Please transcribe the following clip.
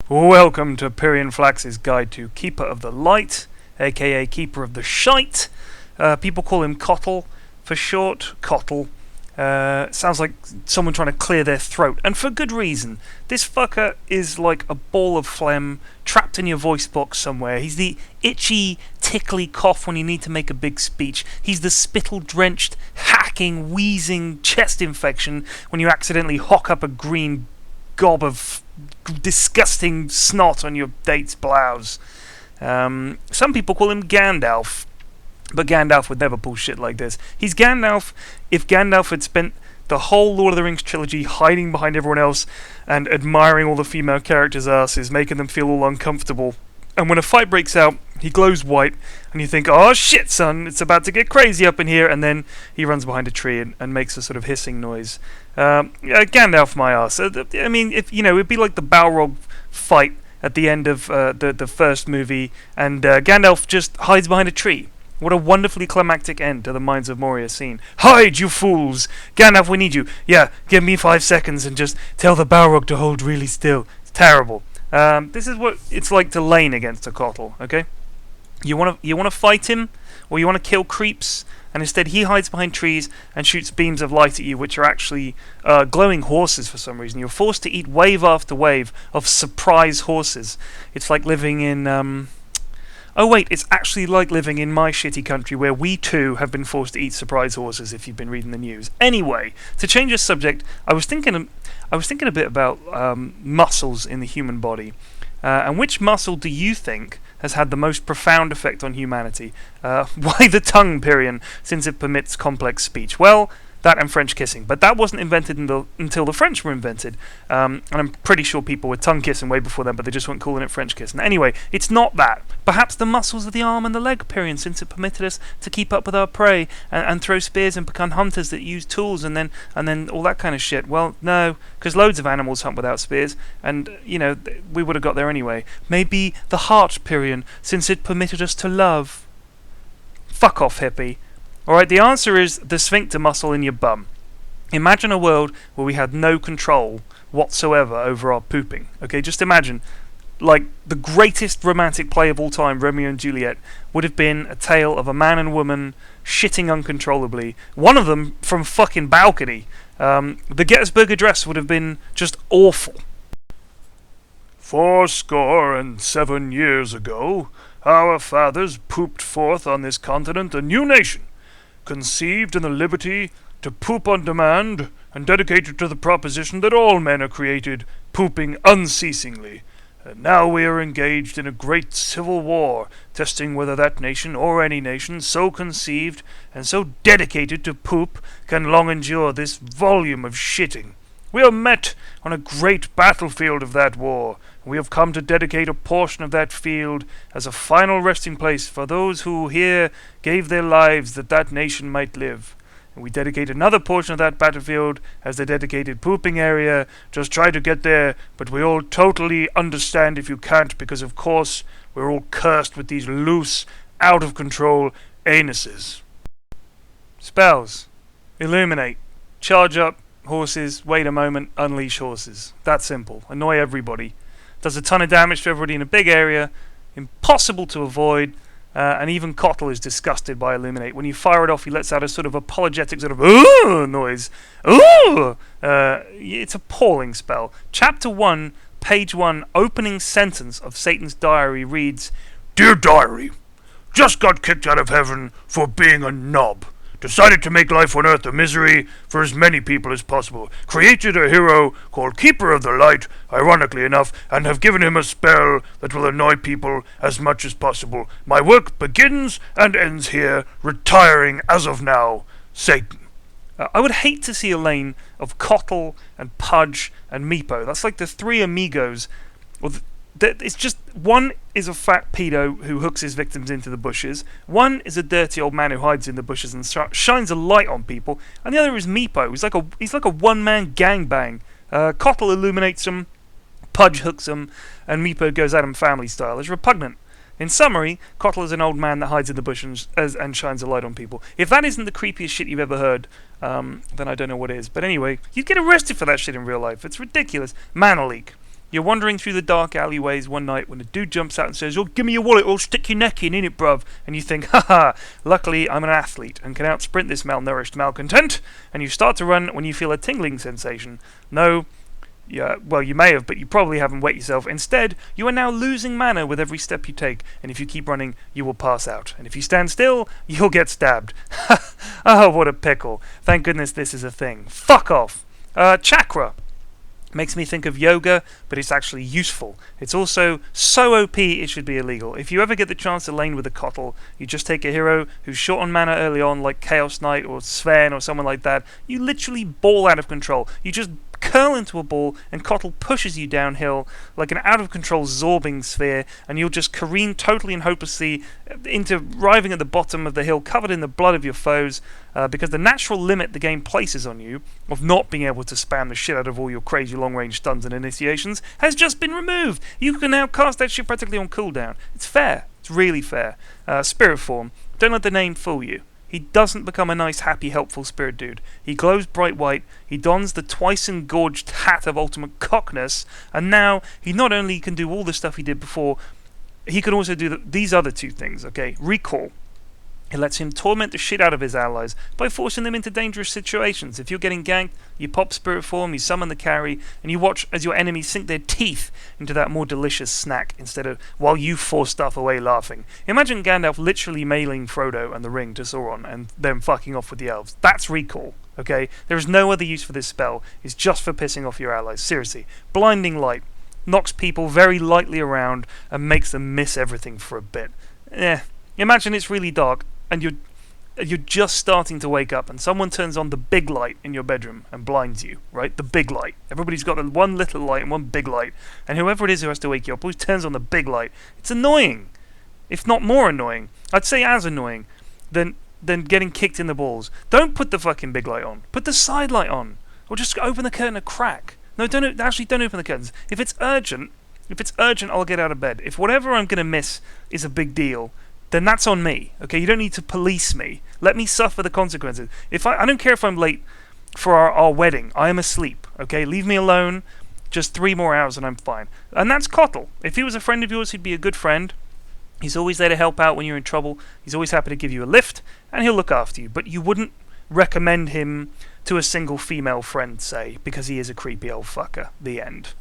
Welcome to Pyrion Flax's guide to Keeper of the Light, aka Keeper of the Shite. People call him KotL for short. KotL. Sounds like someone trying to clear their throat, and for good reason. This fucker is like a ball of phlegm trapped in your voice box somewhere. He's the itchy, tickly cough when you need to make a big speech. He's the spittle-drenched, hacking, wheezing chest infection when you accidentally hock up a green gob of disgusting snot on your date's blouse. Some people call him Gandalf, but Gandalf would never pull shit like this. He's Gandalf if Gandalf had spent the whole Lord of the Rings trilogy hiding behind everyone else and admiring all the female characters' asses, making them feel all uncomfortable. And when a fight breaks out, he glows white, and you think, oh shit, son, it's about to get crazy up in here, and then he runs behind a tree and makes a sort of hissing noise. Gandalf, my ass. I mean, it'd be like the Balrog fight at the end of the first movie, and Gandalf just hides behind a tree. What a wonderfully climactic end to the Mines of Moria scene. Hide, you fools! Gandalf, we need you. Yeah, give me 5 seconds and just tell the Balrog to hold really still. It's terrible. This is what it's like to lane against a KotL, okay? You wanna fight him, or you wanna kill creeps, and instead he hides behind trees and shoots beams of light at you, which are actually glowing horses for some reason. You're forced to eat wave after wave of surprise horses. It's like living in it's actually like living in my shitty country, where we too have been forced to eat surprise horses, if you've been reading the news. Anyway, to change the subject, I was thinking a bit about muscles in the human body. And which muscle do you think has had the most profound effect on humanity? Why the tongue, Pyrion, since it permits complex speech? Well, that and French kissing. But that wasn't invented until the French were invented. And I'm pretty sure people were tongue kissing way before then, but they just weren't calling it French kissing. Anyway, it's not that. Perhaps the muscles of the arm and the leg, Pyrion, since it permitted us to keep up with our prey and throw spears and become hunters that use tools and then all that kind of shit. Well, no, because loads of animals hunt without spears, and, we would have got there anyway. Maybe the heart, Pyrion, since it permitted us to love. Fuck off, hippie. Alright, the answer is the sphincter muscle in your bum. Imagine a world where we had no control whatsoever over our pooping. Okay, just imagine, like, the greatest romantic play of all time, Romeo and Juliet, would have been a tale of a man and woman shitting uncontrollably. One of them from fucking balcony. The Gettysburg Address would have been just awful. 7 years ago, our fathers pooped forth on this continent a new nation, conceived in the liberty to poop on demand, and dedicated to the proposition that all men are created pooping unceasingly. And now we are engaged in a great civil war, testing whether that nation, or any nation, so conceived and so dedicated to poop, can long endure this volume of shitting. We are met on a great battlefield of that war, and we have come to dedicate a portion of that field as a final resting place for those who here gave their lives that that nation might live. And we dedicate another portion of that battlefield as the dedicated pooping area. Just try to get there, but we all totally understand if you can't, because of course we're all cursed with these loose, out of control anuses. Spells. Illuminate. Charge up horses, wait a moment, unleash horses. That simple. Annoy everybody. Does a ton of damage to everybody in a big area, impossible to avoid, and even KotL is disgusted by Illuminate. When you fire it off, he lets out a sort of apologetic sort of ooh noise. Ooh! It's appalling spell. Chapter 1, page 1, opening sentence of Satan's diary reads, "Dear diary, just got kicked out of heaven for being a knob. Decided to make life on Earth a misery for as many people as possible. Created a hero called Keeper of the Light, ironically enough, and have given him a spell that will annoy people as much as possible. My work begins and ends here, retiring as of now. Satan." I would hate to see a lane of KotL and Pudge and Meepo. That's like the three amigos. It's just, one is a fat pedo who hooks his victims into the bushes, one is a dirty old man who hides in the bushes and shines a light on people, and the other is Meepo. He's like a one-man gangbang. KotL illuminates him, Pudge hooks him, and Meepo goes at him family style. It's repugnant. In summary, KotL is an old man that hides in the bushes and shines a light on people. If that isn't the creepiest shit you've ever heard, then I don't know what is. But anyway, you'd get arrested for that shit in real life. It's ridiculous. Mana leak. You're wandering through the dark alleyways one night when a dude jumps out and says, "Oh, give me your wallet or I'll stick your neck in it, bruv." And you think, haha, luckily I'm an athlete and can outsprint this malnourished malcontent. And you start to run when you feel a tingling sensation. No, yeah, well, you may have, but you probably haven't wet yourself. Instead, you are now losing mana with every step you take, and if you keep running, you will pass out. And if you stand still, you'll get stabbed. Oh, what a pickle. Thank goodness this is a thing. Fuck off. Chakra. Makes me think of yoga, but it's actually useful. It's also so OP it should be illegal. If you ever get the chance to lane with a KotL, you just take a hero who's short on mana early on, like Chaos Knight or Sven or someone like that. You literally ball out of control. You just curl into a ball, and KotL pushes you downhill like an out-of-control zorbing sphere, and you'll just careen totally and hopelessly into arriving at the bottom of the hill covered in the blood of your foes, because the natural limit the game places on you of not being able to spam the shit out of all your crazy long-range stuns and initiations has just been removed. You can now cast that shit practically on cooldown. It's fair. It's really fair. Spirit form. Don't let the name fool you. He doesn't become a nice, happy, helpful spirit dude. He glows bright white, he dons the twice-engorged hat of ultimate cockness, and now he not only can do all the stuff he did before, he can also do these other two things, okay? Recall. It lets him torment the shit out of his allies by forcing them into dangerous situations. If you're getting ganked, you pop spirit form, you summon the carry, and you watch as your enemies sink their teeth into that more delicious snack instead of while you force stuff away laughing. Imagine Gandalf literally mailing Frodo and the ring to Sauron and them fucking off with the elves. That's recall, okay? There is no other use for this spell. It's just for pissing off your allies. Seriously. Blinding light knocks people very lightly around and makes them miss everything for a bit. Imagine it's really dark and you're just starting to wake up and someone turns on the big light in your bedroom and blinds you, right? The big light. Everybody's got the one little light and one big light, and whoever it is who has to wake you up always turns on the big light. It's annoying, if not more annoying. I'd say as annoying than getting kicked in the balls. Don't put the fucking big light on. Put the side light on, or just open the curtain a crack. No, don't open the curtains. If it's urgent, I'll get out of bed. If whatever I'm gonna miss is a big deal, then that's on me, okay? You don't need to police me. Let me suffer the consequences. If I don't care if I'm late for our wedding. I am asleep, okay? Leave me alone. Just 3 more hours and I'm fine. And that's KotL. If he was a friend of yours, he'd be a good friend. He's always there to help out when you're in trouble. He's always happy to give you a lift, and he'll look after you. But you wouldn't recommend him to a single female friend, say, because he is a creepy old fucker. The end.